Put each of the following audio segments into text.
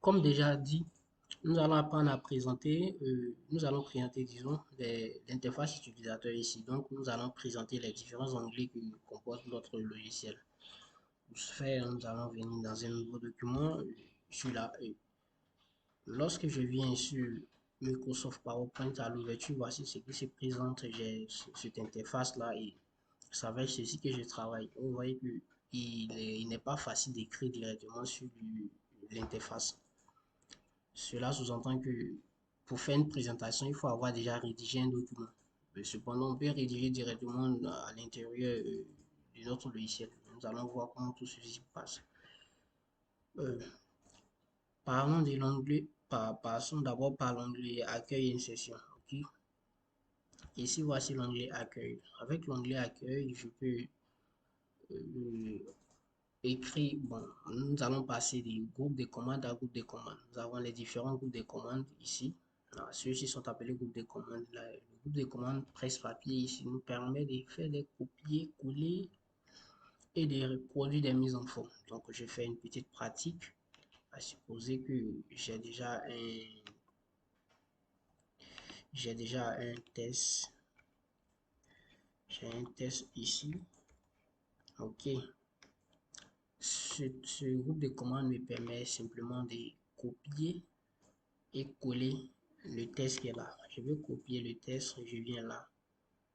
Comme déjà dit, nous allons apprendre à présenter, disons, l'interface utilisateur ici. Donc, nous allons présenter les différents onglets que compose notre logiciel. Pour ce faire, nous allons venir dans un nouveau document, celui-là. Lorsque je viens sur Microsoft PowerPoint à l'ouverture, voici ce qui se présente. J'ai cette interface-là et c'est avec ceci que je travaille. Vous voyez que il n'est pas facile d'écrire directement sur l'interface. Cela sous-entend que pour faire une présentation, il faut avoir déjà rédigé un document. Mais cependant, on peut rédiger directement à l'intérieur de notre logiciel. Nous allons voir comment tout ceci passe. Euh, Parlons de l'onglet, passons d'abord par l'onglet Accueil et insertion. Ok. Ici, voici l'onglet Accueil. Avec l'onglet Accueil, je peux euh, écrire. Bon, nous allons passer des groupes de commandes à groupes de commandes. Nous avons les différents groupes de commandes ici. Ceux-ci sont appelés groupes de commandes. Là, le groupe de commandes presse-papier ici nous permet de faire des copier-coller et de reproduire des mises en forme. Donc, je fais une petite pratique à supposer que j'ai déjà un test. J'ai un test ici. Ok. Ce groupe de commandes me permet simplement de copier et coller le test qui est là. Je veux copier le test, je viens là.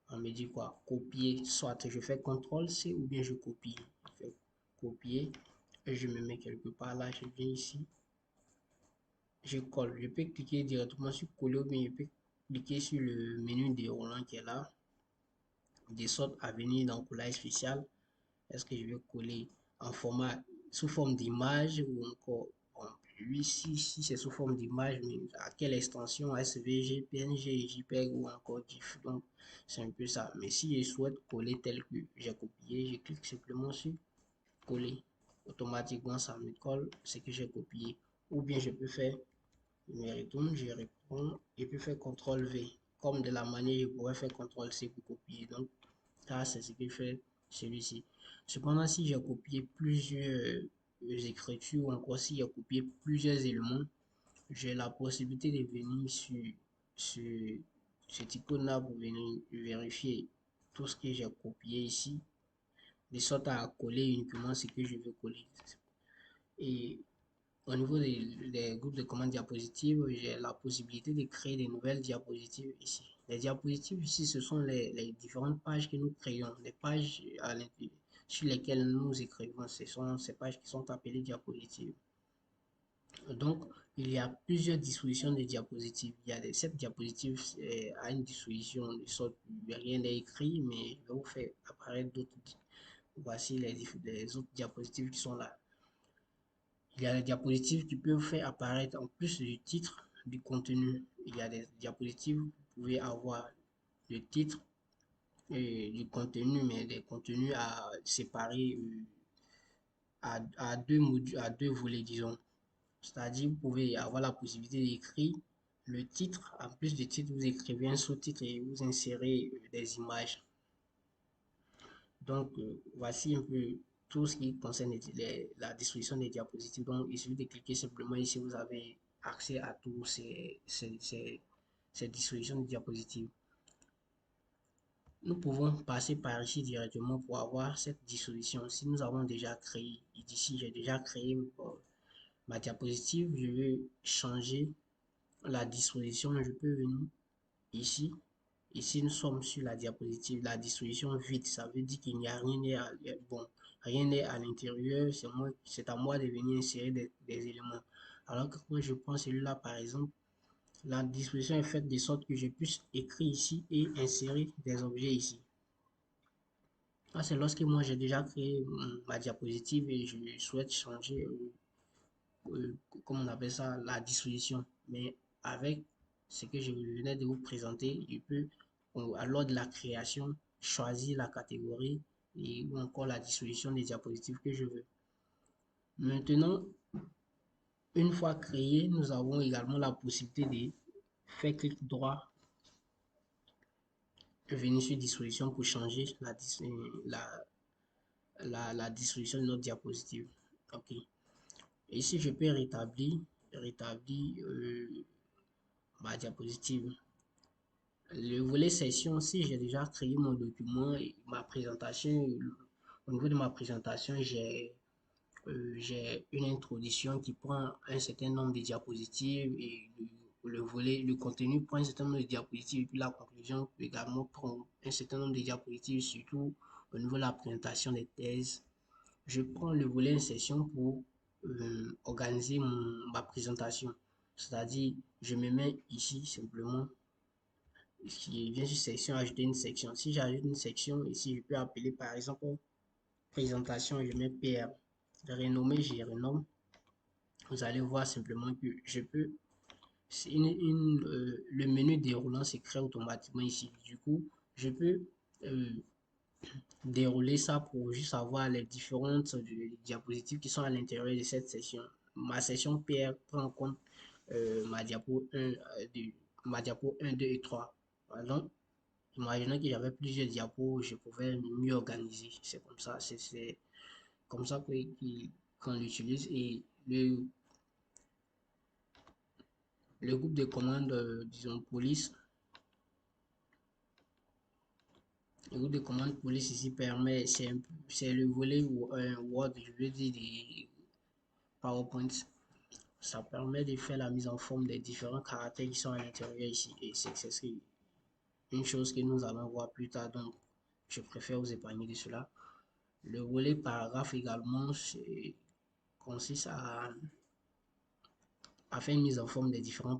On me dit quoi? Copier, soit je fais CTRL-C ou bien je copie. Je fais copier et je me mets quelque part là. Je viens ici. Je colle. Je peux cliquer directement sur coller ou bien je peux cliquer sur le menu déroulant qui est là. De sorte à venir dans collage spécial. Est-ce que je vais coller en format sous forme d'image ou encore bon, lui si c'est sous forme d'image, mais à quelle extension SVG, PNG, JPEG ou encore GIF. Donc c'est un peu ça. Mais si je souhaite coller tel que j'ai copié, je clique simplement sur coller. Automatiquement ça me colle ce que j'ai copié. Ou bien je peux faire, je me retourne, je réponds, je peux faire CTRL V. Comme de la manière je pourrais faire CTRL C pour copier. Donc ça c'est ce que fait celui-ci. Cependant, si j'ai copié plusieurs écritures ou encore si j'ai copié plusieurs éléments, j'ai la possibilité de venir sur cette icône-là pour venir vérifier tout ce que j'ai copié ici, de sorte à coller uniquement ce que je veux coller. Et au niveau des groupes de commandes diapositives, j'ai la possibilité de créer des nouvelles diapositives ici. Les diapositives ici, ce sont les différentes pages que nous créons, les pages sur lesquelles nous écrivons. Ce sont ces pages qui sont appelées diapositives. Donc, il y a plusieurs dispositions de diapositives. Cette diapositive a une disposition de sorte que rien n'est écrit, mais je vais vous faire apparaître d'autres. Voici les autres diapositives qui sont là. Il y a des diapositives qui peuvent faire apparaître en plus du titre du contenu. Il y a des diapositives, vous pouvez avoir le titre et du contenu, mais des contenus à séparer deux modules, à deux volets, disons. C'est-à-dire, vous pouvez avoir la possibilité d'écrire le titre. En plus du titre, vous écrivez un sous-titre et vous insérez des images. Donc, voici un peu tout ce qui concerne la distribution des diapositives. Donc, il suffit de cliquer simplement ici, vous avez accès à tous ces distributions de diapositives. Nous pouvons passer par ici directement pour avoir cette distribution. Si nous avons déjà créé, ici j'ai déjà créé ma diapositive, je veux changer la disposition, je peux venir ici. Ici, nous sommes sur la diapositive, la distribution vide. Ça veut dire qu'il n'y a rien bon, rien n'est à l'intérieur. C'est à moi de venir insérer des éléments. Alors que quand je prends celui-là, par exemple, la disposition est faite de sorte que je puisse écrire ici et insérer des objets ici. Ça, c'est lorsque moi j'ai déjà créé ma diapositive et je souhaite changer, comment on appelle ça, la disposition. Mais avec ce que je venais de vous présenter, je peux, lors de la création, choisir la catégorie et ou encore la disposition des diapositives que je veux. Maintenant, une fois créé, nous avons également la possibilité de faire clic droit, venir sur disposition pour changer la disposition de notre diapositive. Ok. Ici, je peux rétablir rétabli ma diapositive. Le volet session, si j'ai déjà créé mon document et ma présentation, au niveau de ma présentation, j'ai une introduction qui prend un certain nombre de diapositives et le contenu prend un certain nombre de diapositives et puis la conclusion également prend un certain nombre de diapositives, surtout au niveau de la présentation des thèses. Je prends le volet session pour organiser ma présentation. C'est-à-dire, je me mets ici simplement, je viens sur section, ajouter une section. Si j'ajoute une section, ici, je peux appeler par exemple présentation, je mets PR. Renommer, je renomme. Vous allez voir simplement que je peux, le menu déroulant se crée automatiquement ici. Du coup, je peux euh, dérouler ça pour juste avoir les différentes diapositives qui sont à l'intérieur de cette session. Ma session PR prend en compte ma diapo 1, ma diapo 1, 2 et 3. Donc, imaginons que j'avais plusieurs diapos, je pouvais mieux organiser. C'est comme ça, c'est comme ça qu'on l'utilise. Et le groupe de commandes, disons, police, le groupe de commandes police ici permet, c'est le volet Word, je veux dire, des PowerPoint. Ça permet de faire la mise en forme des différents caractères qui sont à l'intérieur ici. Et c'est une chose que nous allons voir plus tard, donc je préfère vous épargner de cela. Le volet paragraphe également consiste à faire une mise en forme des différents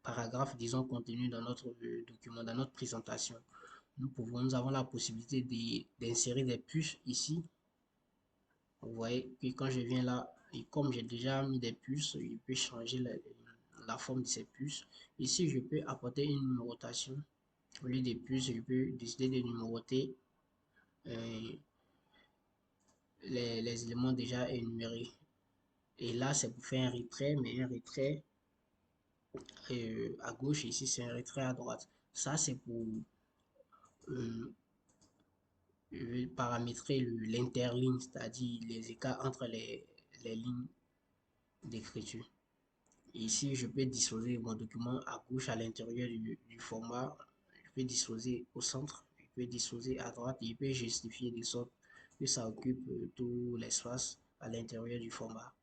paragraphes disons, contenus dans notre document, dans notre présentation. Nous avons la possibilité d'insérer des puces ici. Vous voyez que quand je viens là, et comme j'ai déjà mis des puces, je peux changer la forme de ces puces. Ici, je peux apporter une numérotation. Au lieu des puces, je peux décider de numéroter euh, les éléments déjà énumérés. Et là, c'est pour faire un retrait, mais un retrait à gauche, ici, c'est un retrait à droite. Ça, c'est pour euh, paramétrer l'interligne, c'est-à-dire les écarts entre les lignes d'écriture. Ici, je peux disposer mon document à gauche à l'intérieur du format. Je peux disposer au centre, je peux disposer à droite et je peux justifier de sorte que ça occupe tout l'espace à l'intérieur du format.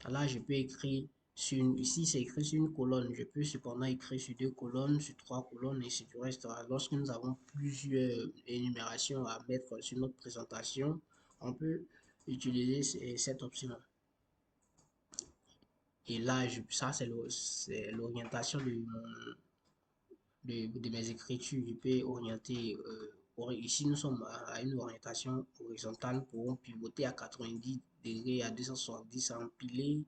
Là, je peux écrire ici c'est écrit sur une colonne. Je peux cependant écrire sur deux colonnes, sur trois colonnes et sur tout reste. Lorsque nous avons plusieurs énumérations à mettre sur notre présentation, on peut utiliser cette option. Et là, ça, c'est l'orientation de mes écritures. Je peux orienter. Ici, nous sommes à une orientation horizontale pour pivoter à 90 degrés, à 270, empiler.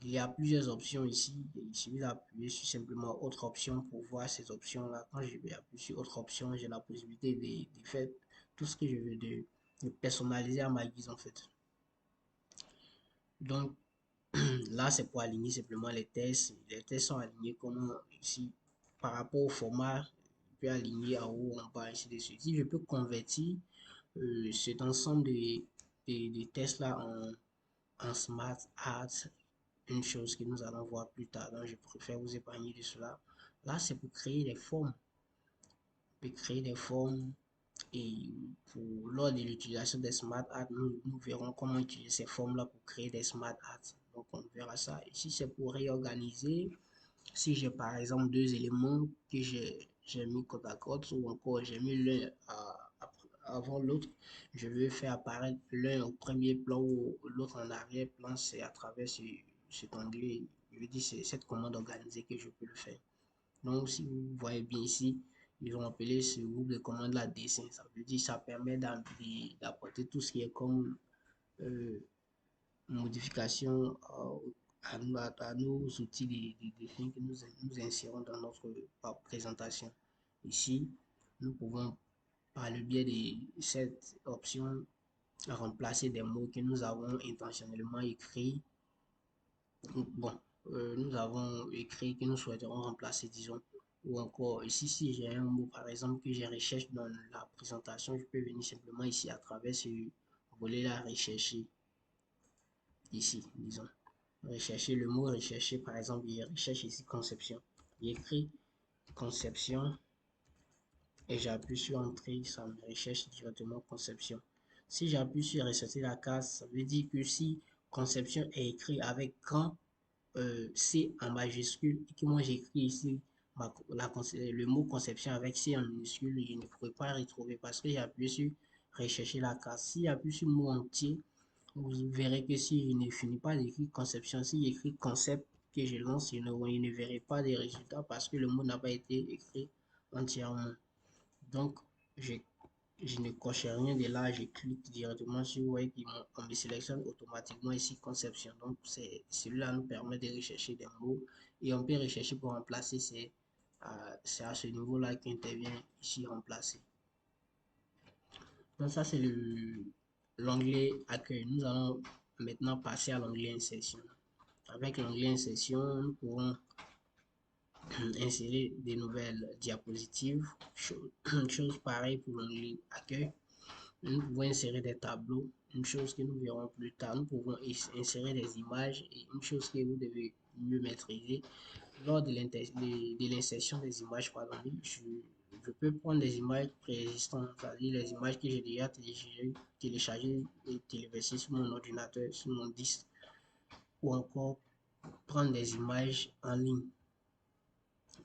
Il y a plusieurs options ici. Il suffit d'appuyer sur simplement autre option pour voir ces options-là. Quand je vais appuyer sur autre option, j'ai la possibilité de faire tout ce que je veux, de personnaliser à ma guise en fait. Donc, là, c'est pour aligner simplement les tests. Les tests sont alignés comme ici. Par rapport au format, je peux aligner en haut, en bas, ainsi de suite. Si je peux convertir cet ensemble de tests-là en Smart Ads, une chose que nous allons voir plus tard. Donc, je préfère vous épargner de cela. Là, c'est pour créer des formes. Pour créer des formes et lors de l'utilisation des Smart Ads, nous verrons comment utiliser ces formes-là pour créer des Smart Ads. Donc, on verra ça. Ici, c'est pour réorganiser. Si j'ai par exemple deux éléments que j'ai mis côte à côte ou encore j'ai mis l'un avant l'autre, je vais faire apparaître l'un au premier plan ou l'autre en arrière-plan. C'est à travers cet onglet, je veux dire, c'est cette commande organisée que je peux le faire. Donc, si vous voyez bien ici, ils ont appelé ce groupe de commandes la dessin. Ça veut dire ça permet d'apporter tout ce qui est comme euh, modification à nos outils de dessin que nous insérons dans notre présentation. Ici, nous pouvons, par le biais de cette option, remplacer des mots que nous avons intentionnellement écrits. Bon, nous avons écrit que nous souhaiterons remplacer, disons, ou encore ici, si j'ai un mot, par exemple, que j'ai recherché dans la présentation, je peux venir simplement ici à travers ce volet-là rechercher, ici, disons. rechercher le mot rechercher, par exemple, il recherche ici conception. Il écrit conception et j'appuie sur entrée, ça me recherche directement conception. Si j'appuie sur rechercher la case, ça veut dire que si conception est écrit avec grand C en majuscule et que moi j'écris ici le mot conception avec C en minuscule, je ne pourrais pas retrouver parce que j'ai appuyé sur rechercher la case. Si j'appuie sur mot entier, vous verrez que si je ne finis pas d'écrire conception, si j'écris concept que je lance, je ne verrai pas de résultats parce que le mot n'a pas été écrit entièrement. Donc, je, je ne coche rien de là, je clique directement sur Web et on me sélectionne automatiquement ici conception. Donc, celui-là nous permet de rechercher des mots et on peut rechercher pour remplacer. C'est à ce niveau-là qu'intervient ici remplacer. Donc, ça, c'est l'onglet accueil. Nous allons maintenant passer à l'onglet insertion. Avec l'onglet insertion, nous pouvons insérer des nouvelles diapositives. Chose pareille pour l'onglet accueil. Nous pouvons insérer des tableaux, une chose que nous verrons plus tard. Nous pouvons insérer des images et une chose que vous devez mieux maîtriser. Lors de l'insertion des images, pardon, je peux prendre des images préexistantes, c'est-à-dire les images que j'ai déjà téléchargées et téléversées sur mon ordinateur, sur mon disque, ou encore prendre des images en ligne.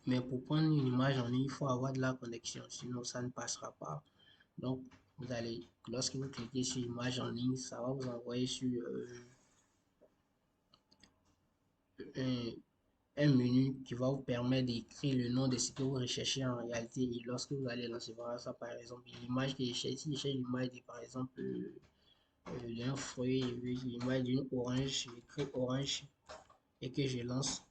Mais pour prendre une image en ligne, il faut avoir de la connexion, sinon ça ne passera pas. Donc, vous allez, lorsque vous cliquez sur image en ligne, ça va vous envoyer sur un menu qui va vous permettre d'écrire le nom de ce que vous recherchez en réalité. Et lorsque vous allez recevoir ça, par exemple, l'image que je cherche, si je cherche l'image de, par exemple, d'un fruit, l'image d'une orange, j'écris orange et que je lance,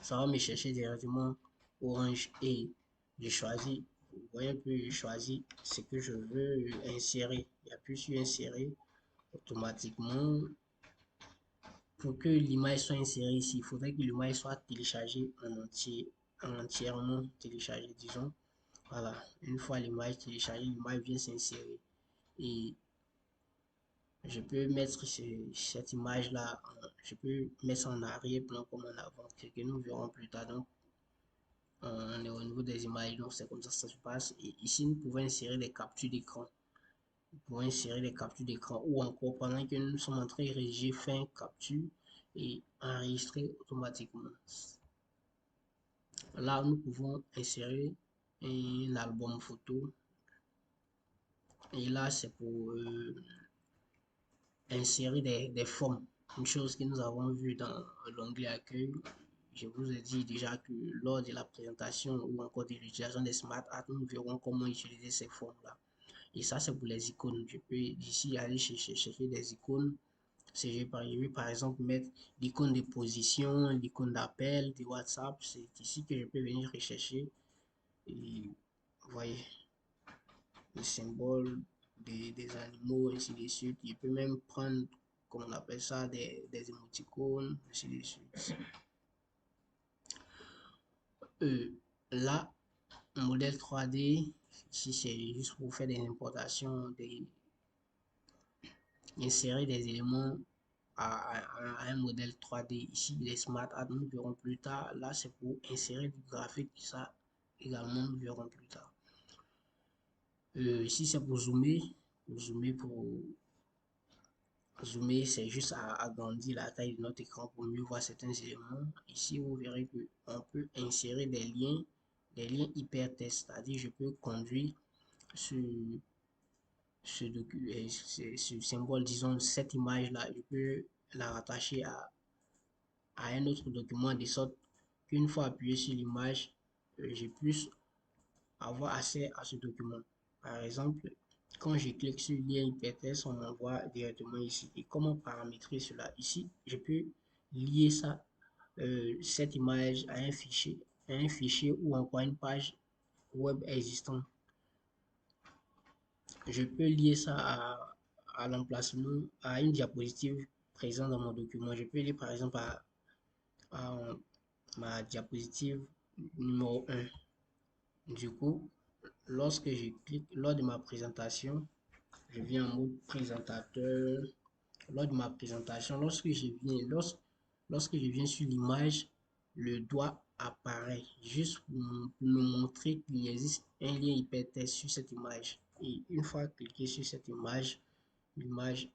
ça va me chercher directement orange et je choisis, vous voyez un peu, je choisis ce que je veux insérer. Il appuie sur insérer automatiquement. Pour que l'image soit insérée ici, il faudrait que l'image soit téléchargée entièrement téléchargée, disons. Voilà, une fois l'image téléchargée, l'image vient s'insérer. Et je peux mettre cette image-là, je peux mettre en arrière-plan comme en avant, ce que nous verrons plus tard. Donc, on est au niveau des images, donc c'est comme ça que ça se passe. Et ici, nous pouvons insérer des captures d'écran. Nous pouvons insérer des captures d'écran ou encore pendant que nous sommes en train de rédiger, faire une capture et enregistrer automatiquement. Là, nous pouvons insérer un album photo. Et là, c'est pour insérer des formes. Une chose que nous avons vu dans l'onglet accueil. Je vous ai dit déjà que lors de la présentation ou encore de l'utilisation des Smart Art, nous verrons comment utiliser ces formes-là. Et ça, c'est pour les icônes. Je peux d'ici aller chercher des icônes. Si je vais par exemple mettre l'icône de position, l'icône d'appel, de WhatsApp, c'est ici que je peux venir rechercher. Et vous voyez, les symboles des animaux, ainsi de suite. Je peux même prendre, comme on appelle ça, des émoticônes, ainsi de suite. Là, modèle 3D, ici c'est juste pour faire des importations, insérer des éléments à un modèle 3D. Ici, les Smart Art, nous verrons plus tard. Là, c'est pour insérer du graphique, ça également, nous verrons plus tard. Ici, c'est pour zoomer. Zoomer, c'est juste à agrandir la taille de notre écran pour mieux voir certains éléments. Ici, vous verrez qu'on peut insérer des liens hypertextes, c'est-à-dire je peux conduire sur ce symbole, disons cette image-là, je peux la rattacher à un autre document de sorte qu'une fois appuyé sur l'image, je puisse avoir accès à ce document. Par exemple, quand je clique sur lien hypertexte, on m'envoie directement ici. Et comment paramétrer cela? Ici, je peux lier ça, cette image à un fichier ou encore une page web existante. Je peux lier ça à l'emplacement, à une diapositive présente dans mon document. Je peux lier par exemple à ma diapositive numéro 1. Du coup, lorsque je clique lors de ma présentation, je viens en mode présentateur, lors de ma présentation, lorsque je viens sur l'image, le doigt apparaît juste pour me montrer qu'il existe un lien hypertexte sur cette image. Et une fois cliqué sur cette image, l'image,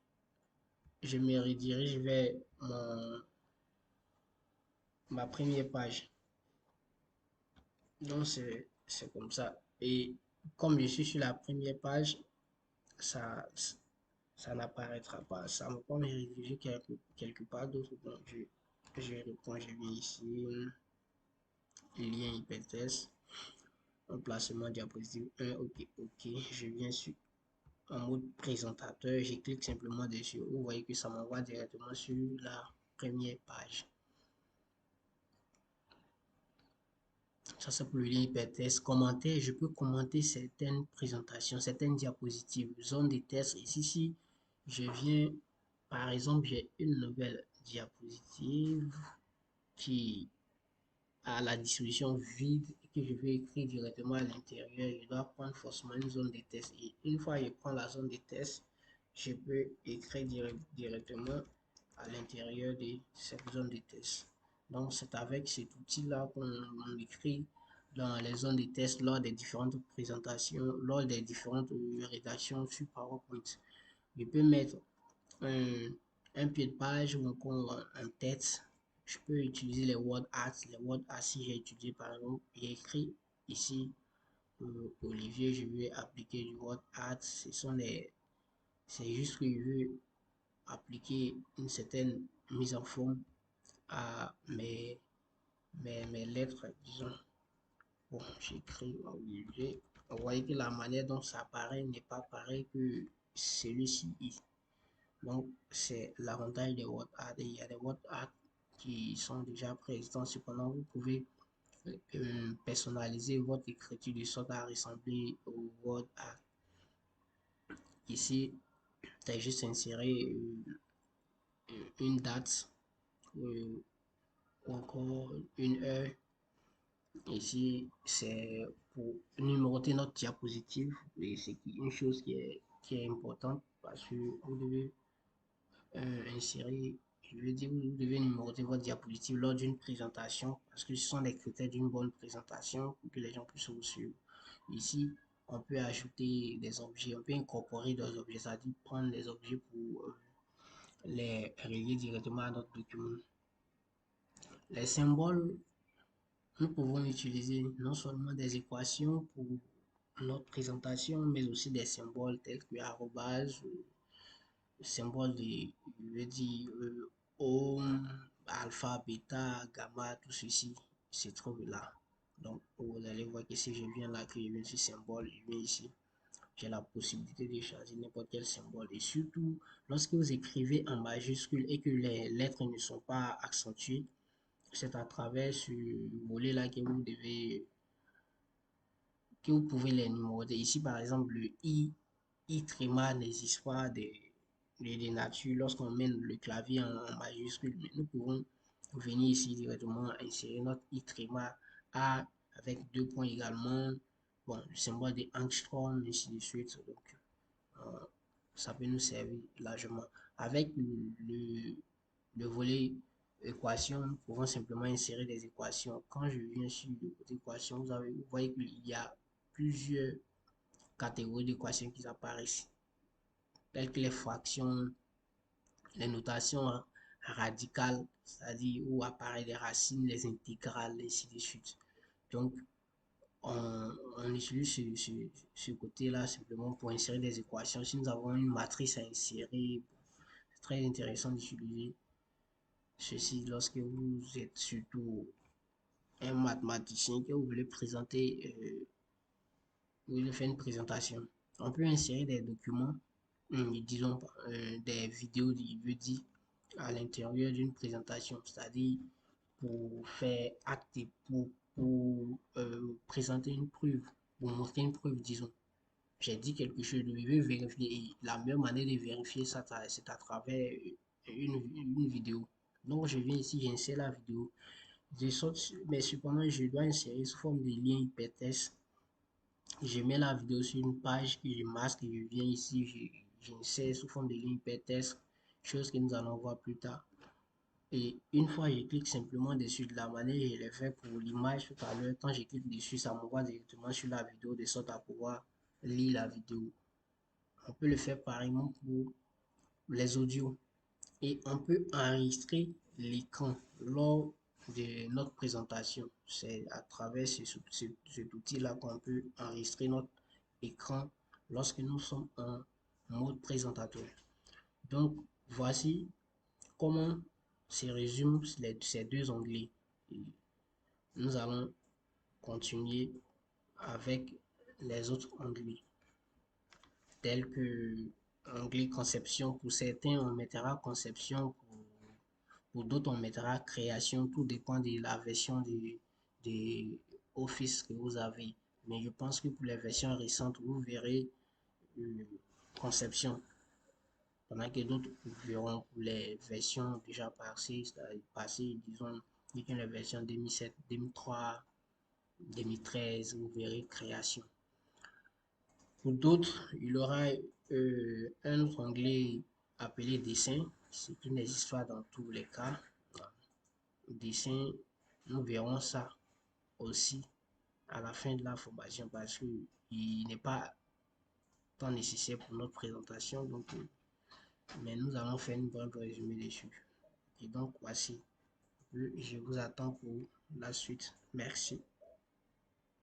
je me redirige vers ma première page. Donc, c'est comme ça. Et comme je suis sur la première page, ça, ça n'apparaîtra pas. Ça me prend me rediriger quelque part d'autre. Donc, je réponds, je viens ici, lien hypertexte, emplacement diapositive 1, ok, ok. Je viens sur en mode présentateur, je clique simplement dessus. Vous voyez que ça m'envoie directement sur la première page. Ça, c'est pour le lien hypertexte. Commenter, je peux commenter certaines présentations, certaines diapositives, zone de test. Ici, si je viens, par exemple, j'ai une nouvelle diapositive qui a la disposition vide et que je vais écrire directement à l'intérieur. Je dois prendre forcément une zone de test. Et une fois que je prends la zone de test, je peux écrire directement à l'intérieur de cette zone de test. Donc, c'est avec cet outil-là qu'on écrit dans les zones de test lors des différentes présentations, lors des différentes rédactions sur PowerPoint. Je peux mettre un pied de page ou encore un texte. Je peux utiliser les word art. Les word art, si j'ai étudié par exemple, j'ai écrit ici Olivier, je vais appliquer du word art. C'est juste que je veux appliquer une certaine mise en forme à mes lettres, disons. Bon, j'écris Olivier. Vous voyez que la manière dont ça apparaît n'est pas pareil que celui-ci. Donc, c'est l'avantage des word art. Il y a des word art qui sont déjà présents. Cependant, vous pouvez personnaliser votre écriture de sorte à ressembler au word art. Ici, tu as juste inséré une date ou encore une heure. Ici, c'est pour numéroter notre diapositive. Et c'est une chose qui est importante parce que vous devez insérer, je veux dire, vous devez numéroter votre diapositive lors d'une présentation parce que ce sont les critères d'une bonne présentation pour que les gens puissent vous suivre. Ici, on peut ajouter des objets, on peut incorporer des objets, c'est-à-dire prendre des objets pour les relier directement à notre document. Les symboles, nous pouvons utiliser non seulement des équations pour notre présentation, mais aussi des symboles tels que arrobase, symbole de, je veux dire, ohm, alpha, bêta, gamma, tout ceci se trouve là. Donc, vous allez voir que si je viens là, que je viens sur symbole, je viens ici, j'ai la possibilité de choisir n'importe quel symbole. Et surtout, lorsque vous écrivez en majuscule et que les lettres ne sont pas accentuées, c'est à travers ce volet-là que vous pouvez les numéroter. Ici, par exemple, le I tréma n'existe pas de nature lorsqu'on met le clavier en majuscule. Mais nous pouvons venir ici directement insérer notre I tréma A avec 2 points également. Bon, le symbole de angstrom, ainsi de suite. Donc, ça peut nous servir largement. Avec le volet équation, nous pouvons simplement insérer des équations. Quand je viens sur le côté équation, vous voyez qu'il y a plusieurs catégories d'équations qui apparaissent, telles que les fractions, les notations radicales, c'est-à-dire où apparaissent les racines, les intégrales, et ainsi de suite. Donc, on utilise ce côté-là simplement pour insérer des équations. Si nous avons une matrice à insérer, c'est très intéressant d'utiliser ceci lorsque vous êtes surtout un mathématicien que vous voulez présenter, vous voulez faire une présentation. On peut insérer des documents, disons des vidéos, je veux dire, à l'intérieur d'une présentation, c'est-à-dire pour faire acte, pour présenter une preuve, pour montrer une preuve, disons. J'ai dit quelque chose, je vais vérifier. Et la meilleure manière de vérifier ça, c'est à travers une vidéo. Donc, je viens ici, j'insère la vidéo. Je saute, mais cependant, je dois insérer sous forme de lien hypertexte. Je mets la vidéo sur une page que je masque et je viens ici, j'insère sous forme de lien hypertexte. chose que nous allons voir plus tard. Et une fois je clique simplement dessus, de la manière que je l'ai fait pour l'image tout à l'heure, quand je clique dessus, ça m'envoie directement sur la vidéo de sorte à pouvoir lire la vidéo. On peut le faire pareillement pour les audios. Et on peut enregistrer l'écran lors de notre présentation. C'est à travers cet outil-là qu'on peut enregistrer notre écran lorsque nous sommes en mode présentateur. Donc, voici comment se résument ces deux onglets. Et nous allons continuer avec les autres onglets, tels que onglet conception. Pour certains, on mettra conception, pour d'autres, on mettra création. Tout dépend de la version de Office que vous avez. Mais je pense que pour les versions récentes, vous verrez euh, conception. Pendant que d'autres verront pour les versions déjà passées, disons, les versions 2007, 2003, 2013, vous verrez création. Pour d'autres, il y aura un autre onglet appelé dessin, ce qui n'existe pas dans tous les cas. Dessin, nous verrons ça aussi à la fin de la formation parce qu'il n'est pas tant nécessaire pour notre présentation. Donc, mais nous allons faire une brève résumé dessus. Et donc, voici. Je vous attends pour la suite. Merci.